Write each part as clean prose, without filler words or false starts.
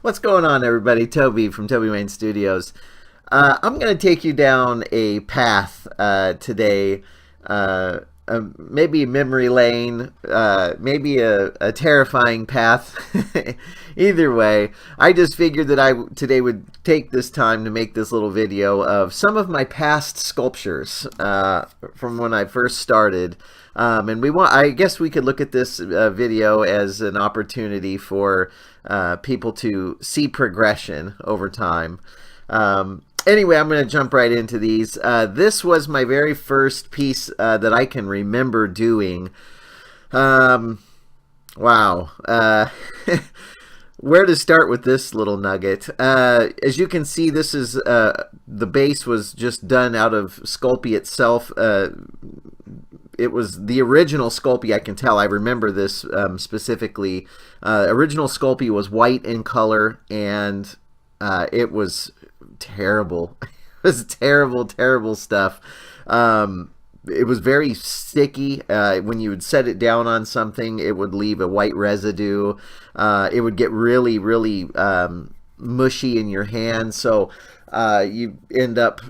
What's going on, everybody? Toby from Toby Main Studios. I'm going to take you down a path today. Maybe memory lane, maybe a terrifying path. Either way, I just figured that I today would take this time to make this little video of some of my past sculptures from when I first started. And I guess we could look at this video as an opportunity for people to see progression over time. Anyway, I'm going to jump right into these. This was my very first piece that I can remember doing. Wow. Where to start with this little nugget? As you can see, this is the base was just done out of Sculpey itself. It was the original Sculpey, I can tell. I remember this specifically. Original Sculpey was white in color, and it was terrible. It was terrible stuff. It was very sticky. When you would set it down on something, it would leave a white residue. It would get really mushy in your hand. So you end up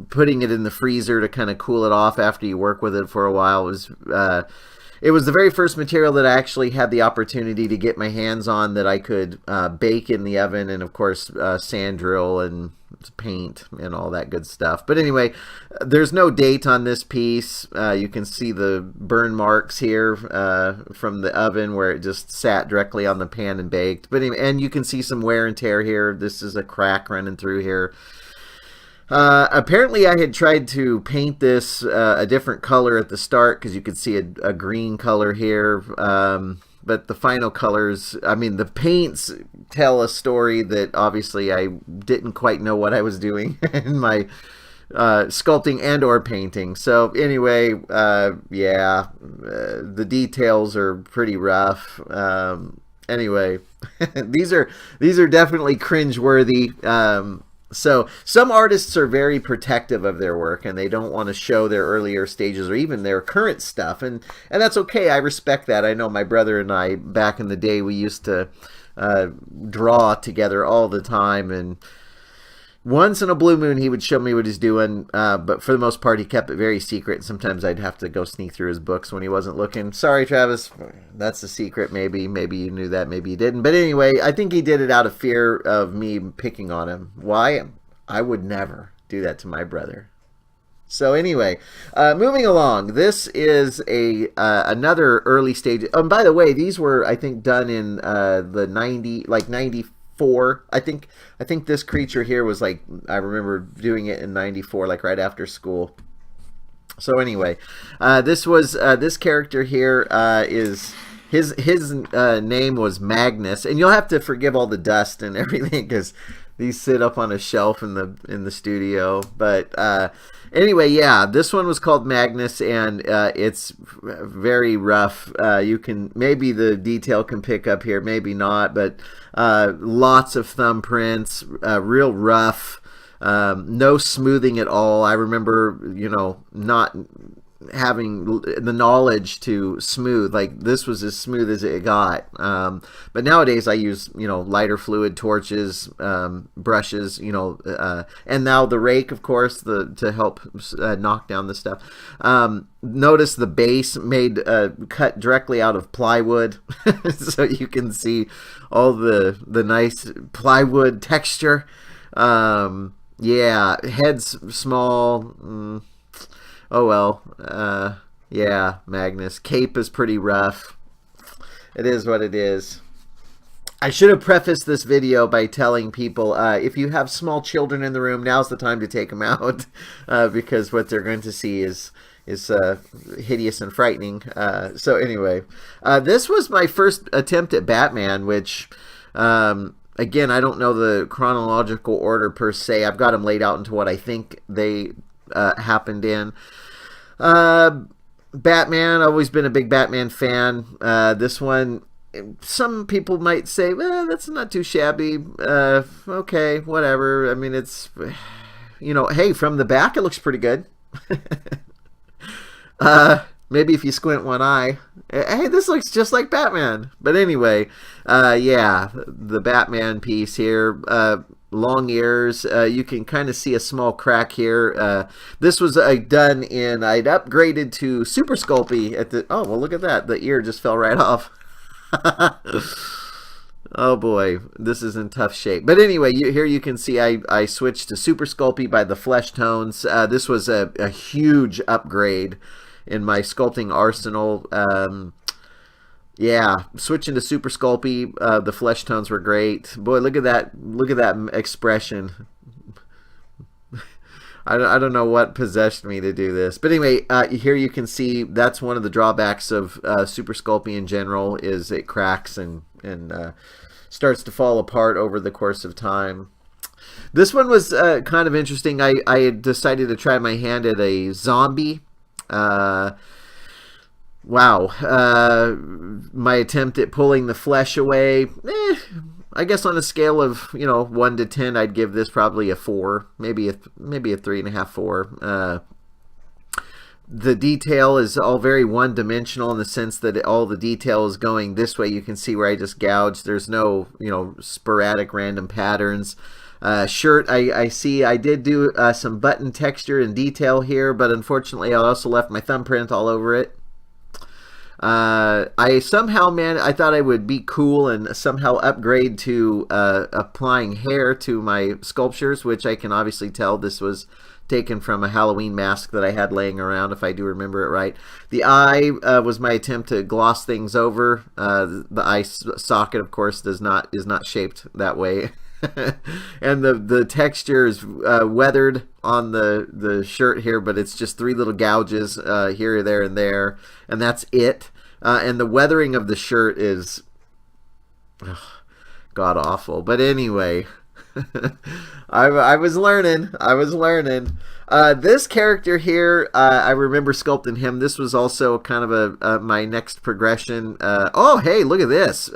putting it in the freezer to kind of cool it off after you work with it for a while. It was the very first material that I actually had the opportunity to get my hands on that I could bake in the oven, and of course sand drill and paint and all that good stuff. But anyway, there's no date on this piece. You can see the burn marks here from the oven where it just sat directly on the pan and baked. But anyway, and you can see some wear and tear here. This is a crack running through here. Apparently I had tried to paint this a different color at the start, because you could see a green color here, but the final colors, I mean, the paints tell a story that obviously I didn't quite know what I was doing in my sculpting and or painting. So anyway, yeah, the details are pretty rough. Anyway, these are definitely cringeworthy. So some artists are very protective of their work, and they don't want to show their earlier stages or even their current stuff, and that's okay. I respect that. I know my brother and I, back in the day, we used to draw together all the time, and once in a blue moon he would show me what he's doing, but for the most part he kept it very secret, and sometimes I'd have to go sneak through his books when he wasn't looking. Sorry, Travis, that's a secret. Maybe you knew that, maybe you didn't. But anyway, I think he did it out of fear of me picking on him. Why? I would never do that to my brother. So anyway, moving along, this is another early stage. By the way, these were, I think, done in the 94. I think this creature here was like, I remember doing it in 94, like right after school. So anyway, this character here is his name was Magnus, and you'll have to forgive all the dust and everything because these sit up on a shelf in the studio. But anyway, yeah, this one was called Magnus, and it's very rough. You can, maybe the detail can pick up here, maybe not, but lots of thumbprints, real rough, no smoothing at all. I remember, not having the knowledge to smooth. Like, this was as smooth as it got. But nowadays I use, lighter fluid, torches, brushes, and now the rake, of course, to help knock down the stuff. Notice the base made cut directly out of plywood, so you can see all the nice plywood texture. Yeah, head's small. Oh well, yeah, Magnus. Cape is pretty rough. It is what it is. I should have prefaced this video by telling people, if you have small children in the room, now's the time to take them out, because what they're going to see is hideous and frightening. So anyway, this was my first attempt at Batman, which, again, I don't know the chronological order per se. I've got them laid out into what I think they happened in. Batman, I've always been a big Batman fan. This one, some people might say, well, that's not too shabby. Okay, whatever. I mean, it's, hey, from the back it looks pretty good. Maybe if you squint one eye, hey, this looks just like Batman. But anyway, yeah, the Batman piece here. Long ears. You can kind of see a small crack here. This was done in, I'd upgraded to Super Sculpey at the, oh, well, look at that. The ear just fell right off. Oh boy, this is in tough shape. But anyway, here you can see I switched to Super Sculpey by the Flesh Tones. This was a huge upgrade in my sculpting arsenal. Yeah, switching to Super Sculpey, the Flesh Tones were great. Boy, look at that expression. I don't know what possessed me to do this. But anyway, here you can see that's one of the drawbacks of Super Sculpey in general, is it cracks and starts to fall apart over the course of time. This one was kind of interesting. I had decided to try my hand at a zombie. Wow. My attempt at pulling the flesh away, I guess on a scale of 1 to 10, I'd give this probably a 4, maybe a 3.5, 4. The detail is all very one-dimensional in the sense that all the detail is going this way. You can see where I just gouged. There's no sporadic random patterns. Shirt, I see I did do some button texture and detail here, but unfortunately I also left my thumbprint all over it. I somehow, I thought I would be cool and somehow upgrade to applying hair to my sculptures, which I can obviously tell this was taken from a Halloween mask that I had laying around, if I do remember it right. The eye was my attempt to gloss things over. The eye socket, of course, is not shaped that way. And the texture is weathered on the shirt here, but it's just 3 little gouges here, there, and there, and that's it. And the weathering of the shirt is god awful. But anyway, I was learning. This character here, I remember sculpting him. This was also kind of my next progression. Oh, hey, look at this.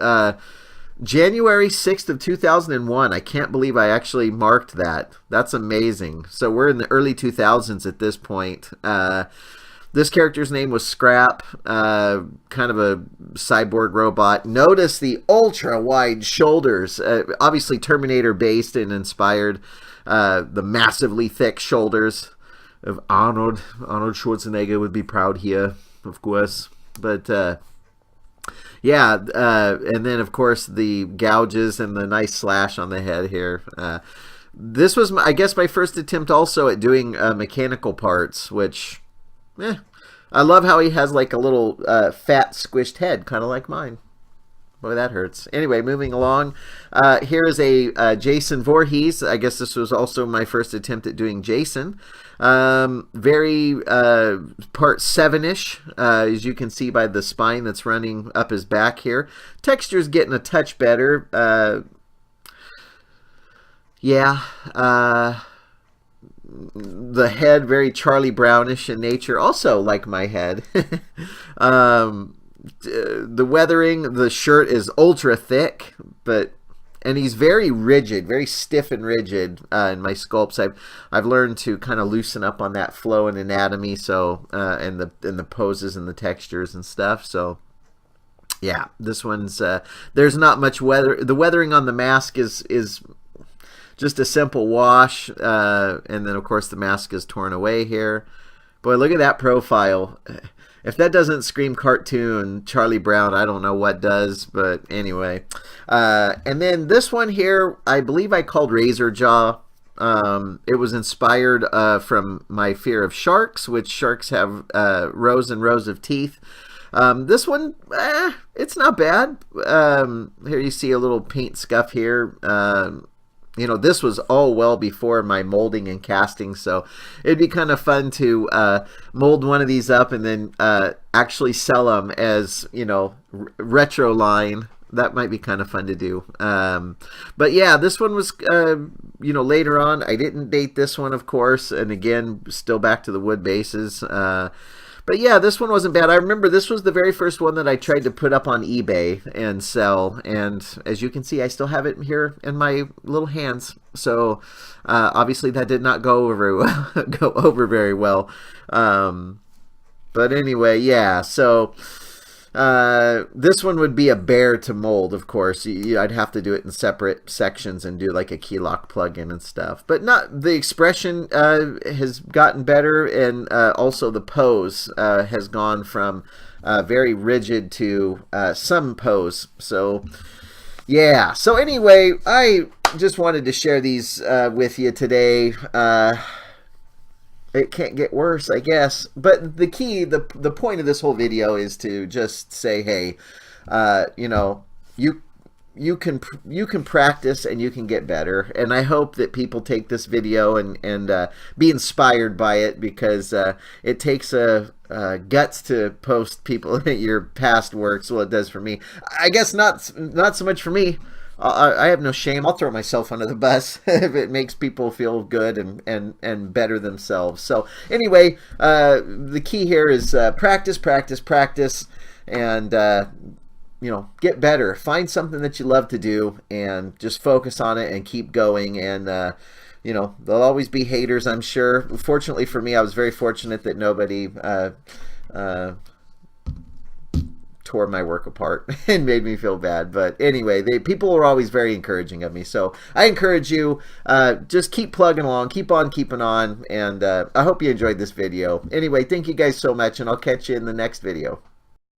January 6th of 2001. I can't believe I actually marked that. That's amazing. So we're in the early 2000s at this point. This character's name was Scrap, kind of a cyborg robot. Notice the ultra-wide shoulders. Obviously Terminator based and inspired. The massively thick shoulders of Arnold. Arnold Schwarzenegger would be proud here, of course. But yeah, and then of course the gouges and the nice slash on the head here. This was, I guess, my first attempt also at doing mechanical parts, which, I love how he has like a little fat squished head, kind of like mine. Boy, that hurts. Anyway, moving along. Here is a Jason Voorhees. I guess this was also my first attempt at doing Jason. Very part 7-ish, as you can see by the spine that's running up his back here. Texture's getting a touch better. Yeah. The head, very Charlie Brownish in nature, also like my head. The weathering, the shirt is ultra thick, and he's very rigid, very stiff and rigid in my sculpts. I've learned to kind of loosen up on that flow and anatomy, so and the poses and the textures and stuff. So yeah, this one's there's not much weather. The weathering on the mask is just a simple wash, and then of course the mask is torn away here. Boy, look at that profile. If that doesn't scream cartoon Charlie Brown, I don't know what does. But anyway, and then this one here, I believe I called Razor Jaw. It was inspired from my fear of sharks, which sharks have rows and rows of teeth. This one, it's not bad. Here you see a little paint scuff here. This was all well before my molding and casting, so it'd be kind of fun to mold one of these up and then actually sell them as, retro line. That might be kind of fun to do. But yeah, this one was, later on. I didn't date this one, of course, and again, still back to the wood bases. But yeah, this one wasn't bad. I remember this was the very first one that I tried to put up on eBay and sell. And as you can see, I still have it here in my little hands. So obviously that did not go over very well. But anyway, yeah, so this one would be a bear to mold, of course. I'd have to do it in separate sections and do like a key lock plug-in and stuff. But not the expression has gotten better, and also the pose has gone from very rigid to some pose. So yeah. So anyway, I just wanted to share these with you today. It can't get worse, I guess. But the key, the point of this whole video is to just say, hey, you know, you can practice and you can get better. And I hope that people take this video and be inspired by it, because it takes guts to post people at your past works. Well, it does for me. I guess not so much for me. I have no shame. I'll throw myself under the bus if it makes people feel good and better themselves. So anyway, the key here is practice, practice, practice, and you know, get better. Find something that you love to do and just focus on it and keep going. And you know, there'll always be haters, I'm sure. Fortunately for me, I was very fortunate that nobody tore my work apart and made me feel bad. But anyway, people were always very encouraging of me. So I encourage you, just keep plugging along, keep on keeping on, and I hope you enjoyed this video. Anyway, thank you guys so much, and I'll catch you in the next video.